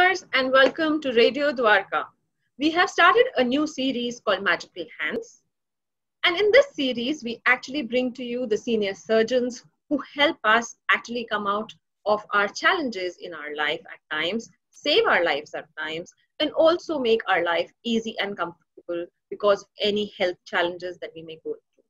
viewers, and welcome to Radio Dwarka. We have started a new series called Magical Hands. And in this series, we actually bring to you the senior surgeons who help us actually come out of our challenges in our life at times, save our lives at times, and also make our life easy and comfortable because of any health challenges that we may go through.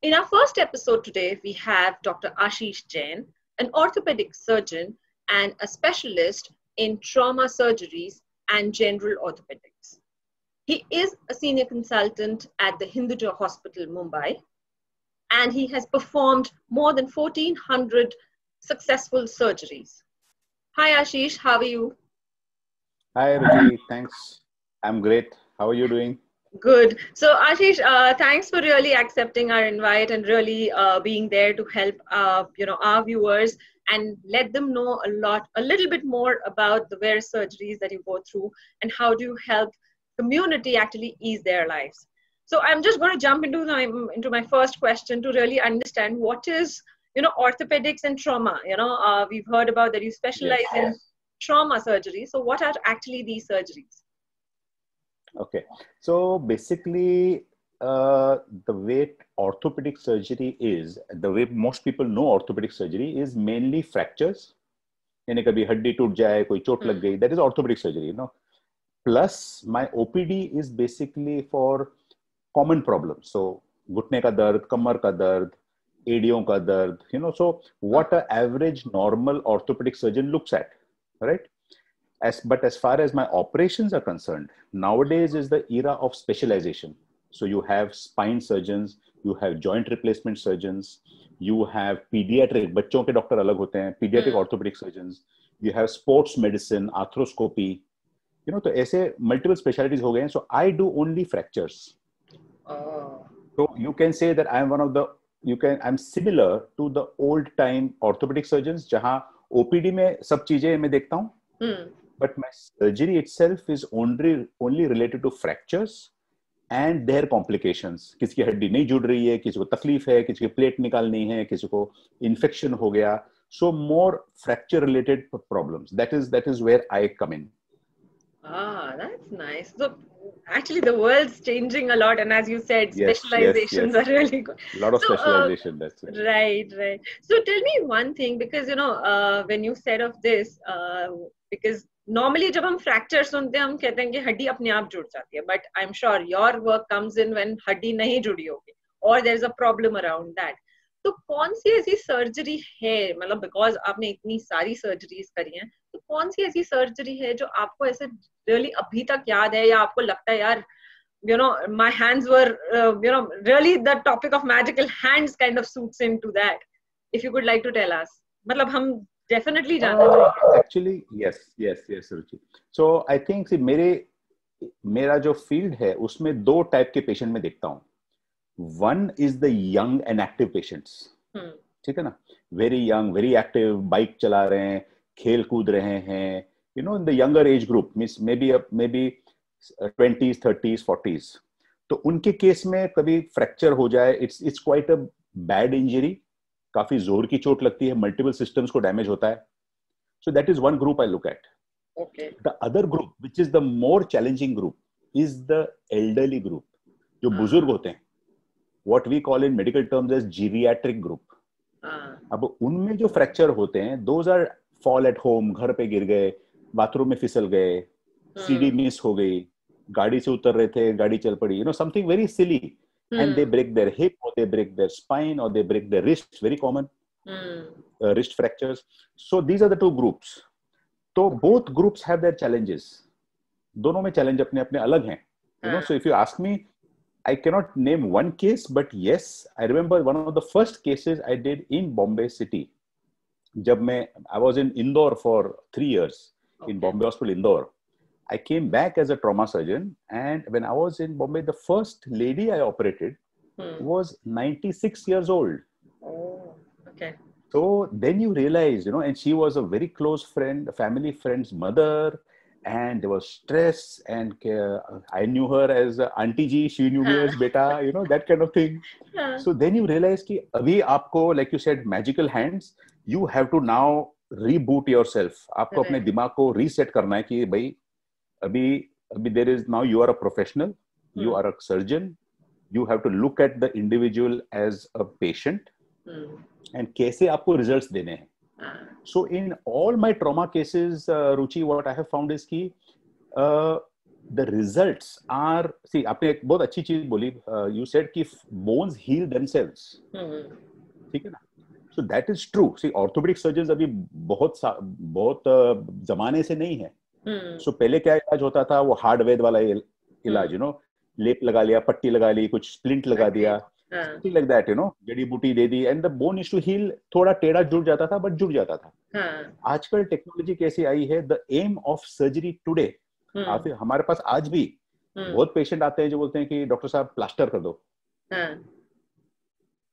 In our first episode today, we have Dr. Ashish Jain, an orthopedic surgeon and a specialist in trauma surgeries and general orthopedics. He is a senior consultant at the Hinduja Hospital, Mumbai, and he has performed more than 1,400 successful surgeries. Hi Ashish, how are you? Hi Ruchi, thanks. I'm great. How are you doing? Good. So Ashish, thanks for really accepting our invite and really being there to help our viewers and let them know a little bit more about the various surgeries that you go through and how do you help community actually ease their lives. So I'm just going to jump into my first question to really understand what is orthopedics and trauma. We've heard about that you specialize in trauma surgery. So what are actually these surgeries? Okay, so basically the way orthopedic surgery is, the way most people know orthopedic surgery is mainly fractures. यानी कभी हड्डी टूट जाए, कोई चोट लग गई, that is orthopedic surgery, Plus my OPD is basically for common problems. So घुटने का दर्द, कमर का दर्द, एड़ियों का दर्द, so what an average normal orthopedic surgeon looks at, right? But as far as my operations are concerned, nowadays is the era of specialization. So you have spine surgeons, you have joint replacement surgeons, you have pediatric, बच्चों के doctor अलग होते हैं, pediatric orthopedic surgeons, you have sports medicine, arthroscopy, तो ऐसे multiple specialties हो गए हैं. So I do only fractures. So you can say that I'm I'm similar to the old time orthopedic surgeons, जहाँ OPD में सब चीजें मैं देखता हूँ. But my surgery itself is only related to fractures and their complications. किसी की हड्डी नहीं जुड़ रही है, किसी को तकलीफ है, किसी की प्लेट निकालनी है, किसी को infection हो गया. So more fracture related problems. That is where I come in. Ah, that's nice. So actually the world's changing a lot, and as you said, specializations are really good. A lot of specialization, that's it. Right. So tell me one thing, because when you said of this, because normally जब हम fracture सुनते हैं हम कहते हैं कि हड्डी अपने आप जुड़ जाती है, but I'm sure your work comes in when हड्डी नहीं जुड़ी होगी or there's a problem around that. तो कौन सी ऐसी सर्जरी है, मतलब बिकॉज आपने इतनी सारी सर्जरीज करी हैं, तो कौन सी ऐसी सर्जरी है जो आपको ऐसे रियली अभी तक याद है या आपको लगता है यार my hands were really the topic of magical hands kind of suits into that, if you could like to tell us. मतलब हम definitely जानना चाहिए. Actually yes Ruchi. So I think मेरा जो फील्ड है उसमें दो टाइप के पेशेंट में देखता हूँ. One is the young and active patients. ठीक है ना? Very young, very active, bike चला रहे हैं, खेल कूद रहे हैं, in the younger age group, means maybe 20s, 30s, 40s. तो उनके केस में कभी फ्रैक्चर हो जाए, it's quite a bad injury, काफी जोर की चोट लगती है, multiple systems को डैमेज होता है. So that is one group I look at. Okay. The other group, which is the more challenging group, is the elderly group, जो बुजुर्ग होते हैं. What we call in medical terms as geriatric group. अब उनमें जो fracture होते हैं, those are fall at home, घर पे गिर गए, बाथरूम में फिसल गए, सीढ़ी मिस हो गई, गाड़ी से उतर रहे थे, गाड़ी चल पड़ी, something very silly, and they break their hip or they break their spine or they break their wrist, very common, wrist fractures. So these are the two groups. So both groups have their challenges. दोनों में challenge अपने अपने अलग हैं. So if you ask me, I cannot name one case, but yes, I remember one of the first cases I did in Bombay city. I was in Indore for 3 years, in Bombay Hospital, Indore. I came back as a trauma surgeon, and when I was in Bombay, the first lady I operated was 96 years old. Oh, okay. So then you realize, and she was a very close friend, a family friend's mother, and there was stress, and I knew her as Auntie Ji, she knew me as Beta, that kind of thing. So then you realize कि अभी आपको, like you said, magical hands, you have to now reboot yourself, आपको अपने Right. दिमाग को reset करना है कि भाई अभी अभी there is now you are a professional, you are a surgeon, you have to look at the individual as a patient and कैसे आपको results देने हैं. So in all my trauma cases, Ruchi, what I have found is कि the results are, see, आपने एक बहुत अच्छी चीज बोली, you said कि bones heal themselves. ठीक है ना? So that is true. See, orthopedic surgeons अभी बहुत जमाने से नहीं है. So पहले क्या इलाज होता था, वो हार्डवेयर वाला इलाज, you know, लेप लगा लिया, पट्टी लगा ली, कुछ स्प्लिंट लगा दिया, something like that, you know, जड़ी बूटी दे दी, and the bone used to heal. थोड़ा टेढ़ा जुड़ जाता था, बट जुड़ जाता था. आजकल टेक्नोलॉजी कैसी आई है, the aim of surgery today, हमारे पास आज भी बहुत पेशेंट आते हैं जो बोलते हैं कि डॉक्टर साहब प्लास्टर कर दो,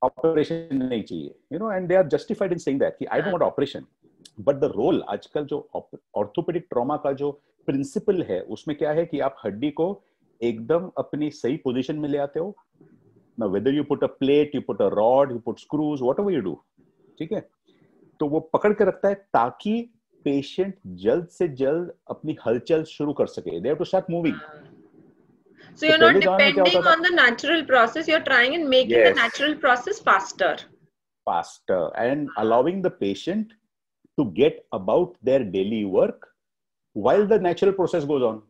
ऑपरेशन नहीं चाहिए, you know, and they are justified in saying that कि I don't want operation. But the role आजकल जो ऑर्थोपेडिक ट्रॉमा का जो प्रिंसिपल है, उसमें क्या है कि आप हड्डी को एकदम अपनी सही पोजीशन में ले आते हो. Now whether you put a plate, you put a rod, you put screws, whatever you do, ठीक है, तो वो पकड़ के रखता है ताकि पेशेंट जल्द से जल्द अपनी हलचल शुरू कर सके. They have to start moving. So you're not depending on the natural process, you're trying and making the natural process faster and allowing the patient to get about their daily work while the natural process goes on.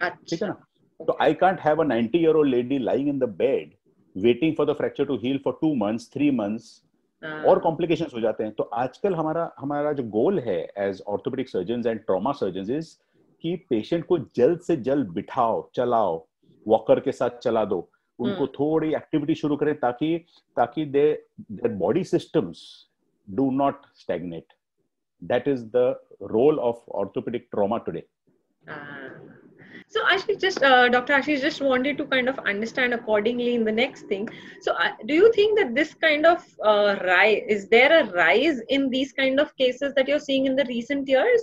ठीक है ना? So I can't have a 90-year-old lady lying in the bed waiting for the fracture to heal for 2 months, 3 months, और complications हो जाते हैं. तो आजकल हमारा जो गोल है as orthopedic surgeons and trauma surgeons is कि पेशेंट को जल्द से जल्द बिठाओ, चलाओ, वॉकर के साथ चला दो, उनको थोड़ी एक्टिविटी शुरू करें ताकि their body systems do not stagnate. That is the role of orthopedic trauma today. So Ashish, Dr. Ashish just wanted to kind of understand accordingly in the next thing. So do you think that this kind of rise, is there a rise in these kind of cases that you're seeing in the recent years?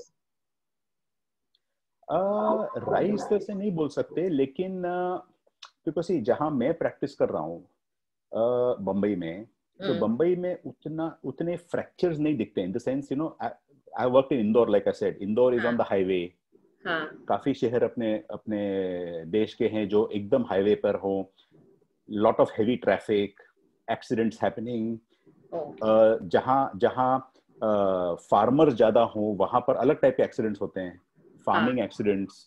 Rise तो ऐसे नहीं बोल सकते, लेकिन because जहां मैं practice कर रहा हूँ बम्बई में, तो बम्बई में उतने फ्रैक्चर्स नहीं दिखते. In the sense, you know, I work in Indore, like I said, Indore is on the highway. काफी शहर अपने देश के हैं जो एकदम हाईवे पर हो, lot of heavy traffic, accidents happening. जहां फार्मर्स ज्यादा हो, वहां पर अलग टाइप के एक्सीडेंट्स होते हैं, farming accidents,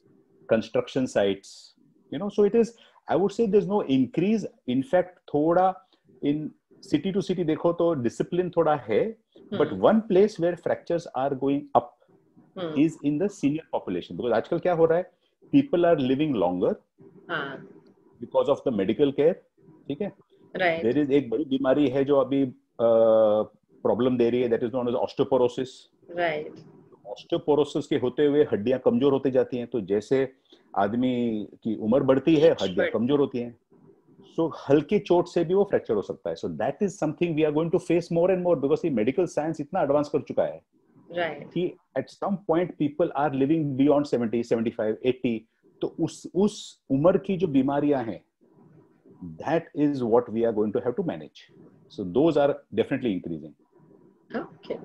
construction sites, you know. So it is, I would say there's no increase. In fact, thoda in city to city dekho to discipline thoda hai, but one place where fractures are going up is in the senior population, because aajkal kya ho raha hai, people are living longer because of the medical care. ठीक है, right. There is एक बड़ी बीमारी है जो अभी problem दे रही है, that is known as osteoporosis. Right. Osteoporosis के होते हुए हड्डियां कमजोर होती जाती हैं. तो जैसे आदमी की उम्र बढ़ती है, हड्डियां कमजोर होती हैं. सो हल्के चोट से भी वो फ्रैक्चर हो सकता है. So that is something we are going to face more and more, because ये मेडिकल साइंस इतना एडवांस कर चुका है, राइट, कि at some point people are living beyond 70, 75, 80. तो उस उम्र की जो बीमारियां हैं, that is what we are going to have to manage. So those are definitely increasing. Okay.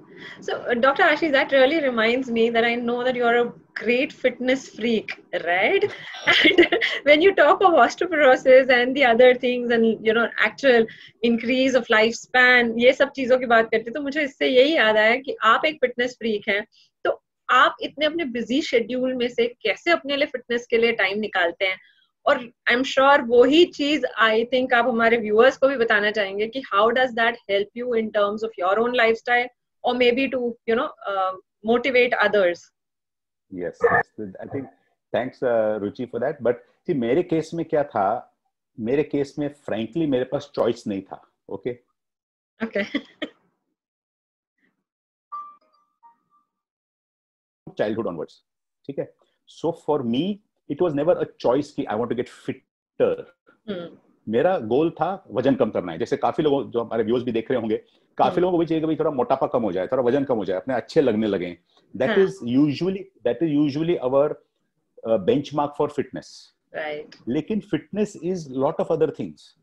So, Dr. Ashish, that really reminds me that I know that you're a great fitness freak, right? And when you talk of osteoporosis and the other things and, you know, actual increase of lifespan, ये सब चीजों की बात करते, तो मुझे इससे यही याद आया कि आप एक फिटनेस फ्रीक हैं. तो आप इतने अपने बिजी शेड्यूल में से कैसे अपने लिए फिटनेस के लिए टाइम निकालते हैं? और आई एम श्योर वही चीज आई थिंक आप हमारे व्यूअर्स को भी बताना चाहेंगे कि how does that help you in terms of your own lifestyle और maybe to, you know, motivate others. Yes, I think thanks Ruchi for that. But see, मेरे केस में क्या था, मेरे केस में फ्रैंकली मेरे पास चॉइस नहीं था. ओके ओके, चाइल्डहुड ऑनवर्ड्स, ठीक है. So for me it was never a choice कि I want to get fitter. मेरा गोल था वजन कम करना है. जैसे काफी लोगों, जो हमारे व्यूअर्स भी देख रहे होंगे, काफी लोगों को भी चाहिए कि भाई थोड़ा मोटापा कम हो जाए, थोड़ा वजन कम हो जाए, अपने अच्छे लगने लगे. That is usually our benchmark for fitness. Right. लेकिन fitness is lot of other things.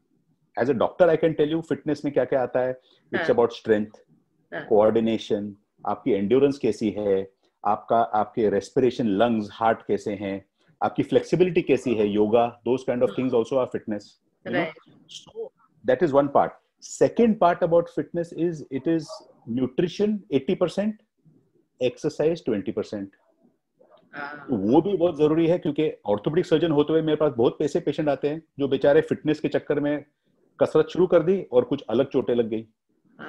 As a doctor, I can tell you fitness में क्या क्या आता है. It's about strength, coordination, आपकी एंड्योरेंस कैसी है, आपके रेस्पिरेशन, लंग्स, हार्ट कैसे हैं, आपकी फ्लेक्सिबिलिटी कैसी है, yoga, those kind of things also are fitness, you know. So that is one part. Second part about fitness is it is nutrition 80%, exercise 20%. तो वो भी बहुत जरूरी है, क्योंकि ऑर्थोपेडिक सर्जन होते हुए मेरे पास बहुत पैसे पेशेंट आते हैं जो बेचारे फिटनेस के चक्कर में कसरत शुरू कर दी और कुछ अलग चोटें लग गई.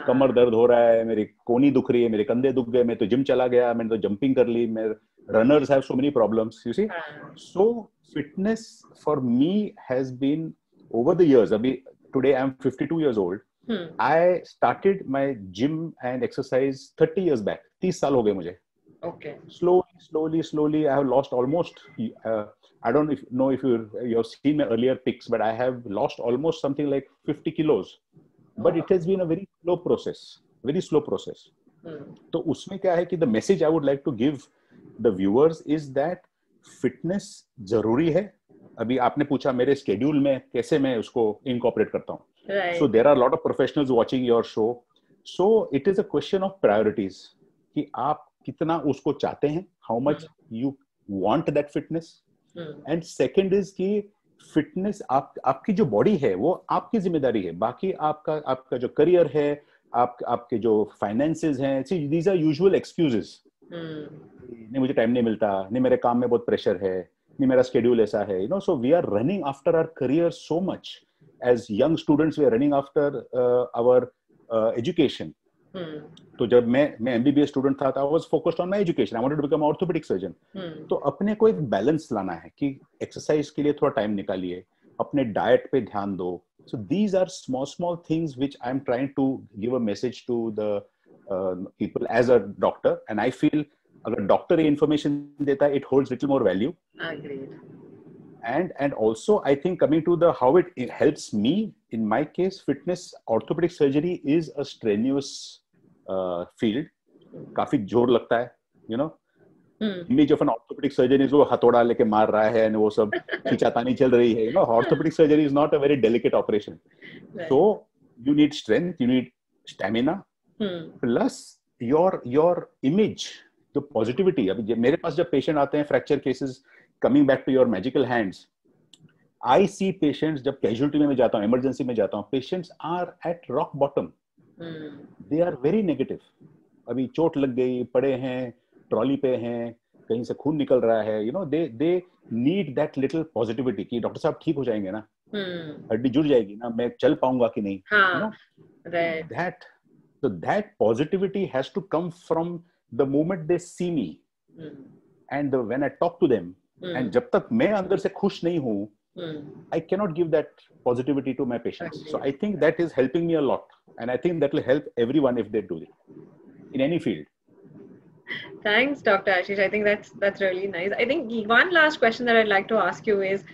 कमर दर्द हो रहा है, मेरी कोनी दुख रही है, मेरे कंधे दुख गए, मैं तो जिम चला गया, मैंने तो जंपिंग कर ली, मैं runners have so many problems, you see. So fitness for me has been over the years. अभी today I'm 52 years old. I started my gym and exercise 30 years back. 30 साल हो गए मुझे. Okay. Slowly I have lost almost I don't know if you've seen my earlier pics, but I have lost almost something like 50 kilos. But it has been a very slow process. तो उसमें क्या है कि the message I would like to give the viewers is that fitness जरूरी है. अभी आपने पूछा मेरे स्केड्यूल में कैसे मैं उसको इनकॉर्पोरेट करता हूँ. So there are a lot of professionals watching your show. So it is a question of priorities कि आप कितना उसको चाहते हैं, how much you want that fitness. And second is कि फिटनेस आपकी जो बॉडी है वो आपकी जिम्मेदारी है. बाकी आपका जो करियर है, आपके जो फाइनेंसेस हैं, see these are usual excuses. नहीं मुझे टाइम नहीं मिलता, नहीं मेरे काम में बहुत प्रेशर है, नहीं मेरा स्केड्यूल ऐसा है, you know. So we are running after our career so much. As young students we are running after our education. तो जब मैं MBBS स्टूडेंट था, I was focused on my education. I wanted to become an orthopedic surgeon. तो अपने को एक balance लाना है कि एक्सरसाइज के लिए थोड़ा टाइम निकालिए, अपने डाइट पे ध्यान दो. So these are small things which I am trying to give a message to the people as a doctor, and I feel अगर डॉक्टर ये इन्फॉर्मेशन देता है, it holds little more value. Agreed. And also I think coming to the how it helps me in my case, fitness, orthopedic surgery is a strenuous field. काफी जोर लगता है, you know. Image of an orthopedic surgeon is वो हथौड़ा लेके मार रहा है and वो सब खींचातानी चल रही है, you know. Orthopedic surgery is not a very delicate operation. So you need strength, you need stamina, plus your image, the positivity. अभी मेरे पास जब पेशेंट आते हैं fracture cases, coming back to your magical hands, I see patients जब casualty में मैं जाता हूँ, इमरजेंसी में जाता हूँ, patients are at rock bottom. They are very negative. अभी चोट लग गई, पड़े हैं, ट्रॉली पे हैं, कहीं से खून निकल रहा है, you know. They need that little positivity कि डॉक्टर साहब ठीक हो जाएंगे ना, हड्डी जुड़ जाएगी ना, मैं चल पाऊंगा कि नहीं, you know. That positivity has to come from the moment they see me and when I talk to them. And जब तक मैं अंदर से खुश नहीं हूँ, I cannot give that positivity to my patients. So I think that is helping me a lot, and I think that will help everyone if they do it in any field. Thanks, Dr. Ashish. I think that's really nice. I think one last question that I'd like to ask you is,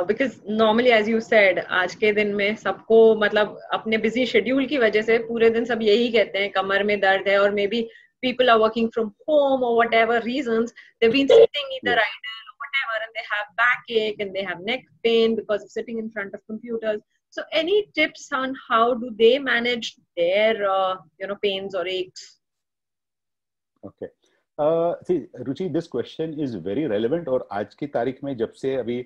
because normally, as you said, आज के दिन में सबको मतलब अपने busy schedule की वजह से पूरे दिन सब यही कहते हैं कमर में दर्द है, और maybe people are working from home or whatever reasons, they've been sitting either idle or whatever, and they have backache and they have neck pain because of sitting in front of computers. So any tips on how do they manage their pains or aches? Okay. See, Ruchi, this question is very relevant. और आज की तारीख में जब से अभी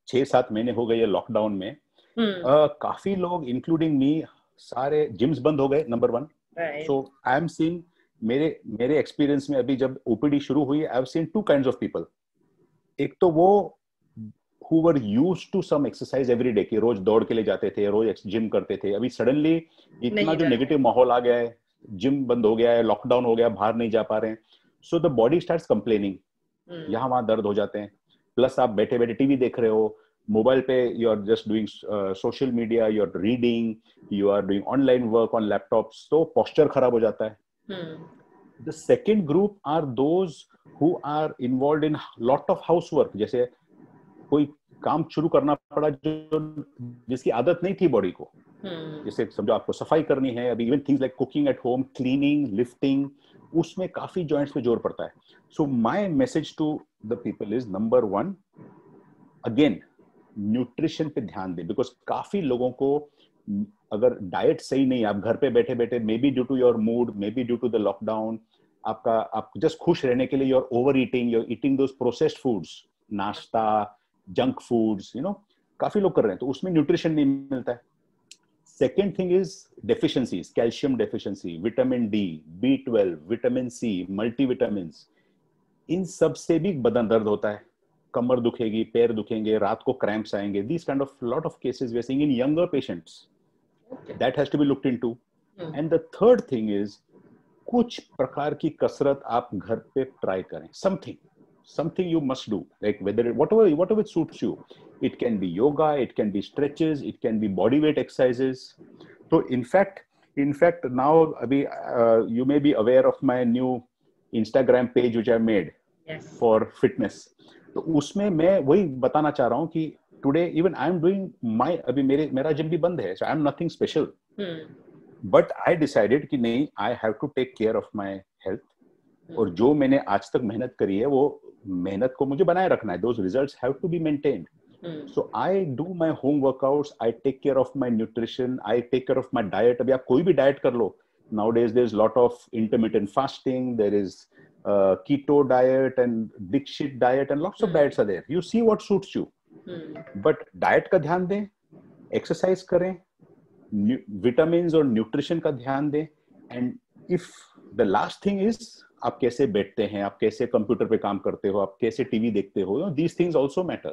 6-7 महीने हो गए लॉकडाउन में, काफी लोग इंक्लूडिंग मी, सारे जिम्स बंद हो गए, number 1. So I am seeing, मेरे एक्सपीरियंस में अभी जब ओपीडी शुरू हुई, I have seen 2 kinds of people. एक तो वो who were used to some exercise every day, कि रोज दौड़ के लिए जाते थे, रोज जिम करते थे. अभी सडनली इतना जो नेगेटिव माहौल आ गया है, जिम बंद हो गया है, लॉकडाउन हो गया, बाहर नहीं जा पा रहे हैं, so the body starts complaining. यहाँ वहां दर्द हो जाते हैं. प्लस आप बैठे बैठे टीवी देख रहे हो, मोबाइल पे you are just doing social media, you are reading, you are doing online work on laptops, तो पोस्चर खराब हो जाता है. The second group are those who are involve in lot of house work. जैसे कोई काम शुरू करना पड़ा जिसकी आदत नहीं थी बॉडी को, जैसे समझो आपको सफाई करनी है, अभी even things like cooking at home, cleaning, lifting, उसमें काफी जॉइंट्स पे जोर पड़ता है. So my message to the people is, number 1, again nutrition पे ध्यान दें. बिकॉज काफी लोगों को अगर डाइट सही नहीं, आप घर पे बैठे बैठे, maybe due to your mood, maybe due to the lockdown, आप जस्ट खुश रहने के लिए you're eating those processed foods, नाश्ता, junk foods, काफी लोग कर रहे हैं, तो उसमें न्यूट्रिशन नहीं मिलता है. Second thing is deficiencies, calcium deficiency, vitamin D, B12, vitamin C, multivitamins. इन सब से भी बदन दर्द होता है, कमर दुखेगी, पैर दुखेंगे, रात को क्रैम्प्स आएंगे. These kind of lot of cases we are seeing in younger patients. That has to be looked into. And the third thing is कुछ प्रकार की कसरत आप घर पे ट्राई करें. Something you must do, like whatever suits you. It can be yoga, it can be stretches, it can be body weight exercises. So in fact now you may be aware of my new Instagram page which I made for fitness. तो उसमें मैं वही बताना चाह रहा हूँ कि today even I am doing अभी मेरा जिम भी बंद है, so I am nothing special. But I decided कि नहीं, I have to take care of my health. और जो मैंने आज तक मेहनत करी है वो मेहनत को मुझे बनाए रखना है. Those results have to be maintained. So I do my home workouts, I take care of my nutrition, I take care of my diet. अभी आप कोई भी diet कर लो. Nowadays there's a lot of intermittent fasting, there is keto diet and Dikshit diet and lots of diets are there. You see what suits you. But diet का ध्यान दें, exercise करें, vitamins और nutrition का ध्यान दें. And if the last thing is आप कैसे बैठते हैं, आप कैसे कंप्यूटर पे काम करते हो, आप कैसे टीवी देखते हो, these things also matter.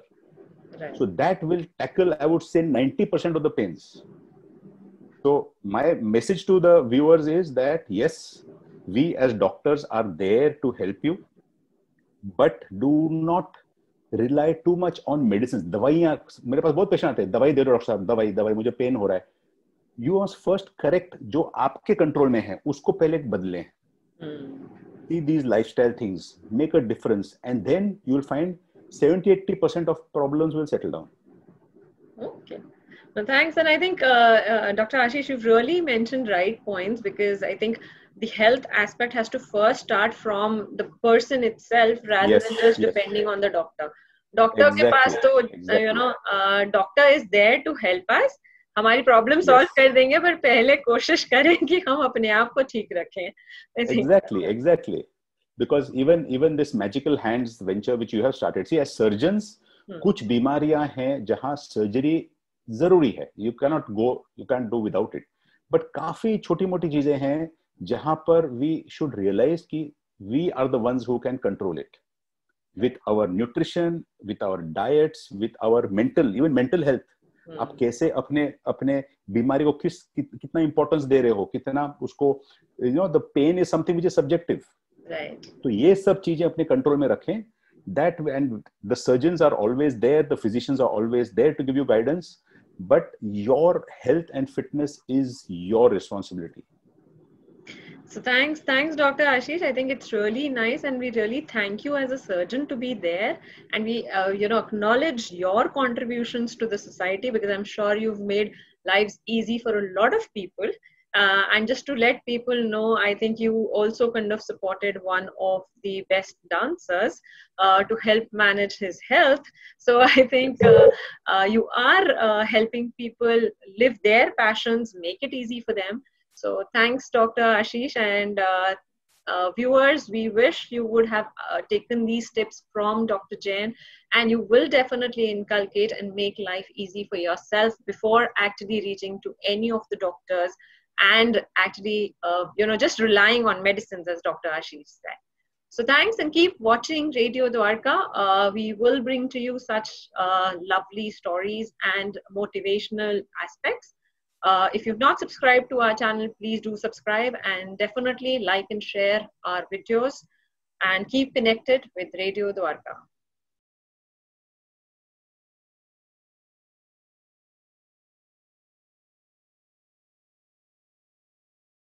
Right. So that will tackle, I would say, 90% of the pains. So my message to the viewers is that yes, we as doctors are there to help you, but do not rely too much on medicines. दवाइयाँ, मेरे पास बहुत patient आते हैं, दवाई दे दो doctor साहब, दवाई मुझे पेन हो रहा है. You must first correct जो आपके कंट्रोल में है, उसको पहले बदलें. See these lifestyle things make a difference, and then you will find 70-80% of problems will settle down. Okay. Well, thanks. And I think, Dr. Ashish, you've really mentioned right points, because I think the health aspect has to first start from the person itself rather than just depending on the doctor. Doctor के पास तो, doctor is there to help us. हमारी problem solve कर देंगे, पर पहले कोशिश करें कि हम अपने आप को ठीक रखें. Exactly. Because even this Magical Hands venture which you have started, see, as surgeons, कुछ बीमारियां हैं जहां सर्जरी जरूरी है. You can't do without it. But काफी छोटी मोटी चीजें हैं जहां पर we should realize कि we are the ones who can control it. With our nutrition, with our diets, with our mental health. आप कैसे अपने बीमारी को कितना इंपॉर्टेंस दे रहे हो, कितना उसको, the pain is something which is subjective. Right. तो ये सब चीजें अपने कंट्रोल में रखें. That, and the surgeons are always there, the physicians are always there to give you guidance, but your health and fitness is your responsibility. So thanks Dr. Ashish. I think it's really nice, and we really thank you as a surgeon to be there, and we acknowledge your contributions to the society, because I'm sure you've made lives easy for a lot of people. And just to let people know, I think you also kind of supported one of the best dancers to help manage his health. So I think you are helping people live their passions, make it easy for them. So thanks, Dr. Ashish, and viewers, we wish you would have taken these tips from Dr. Jain, and you will definitely inculcate and make life easy for yourself before actually reaching to any of the doctors and actually, just relying on medicines, as Dr. Ashish said. So thanks, and keep watching Radio Dwarka. We will bring to you such lovely stories and motivational aspects. If you've not subscribed to our channel, please do subscribe, and definitely like and share our videos, and keep connected with Radio Dwarka.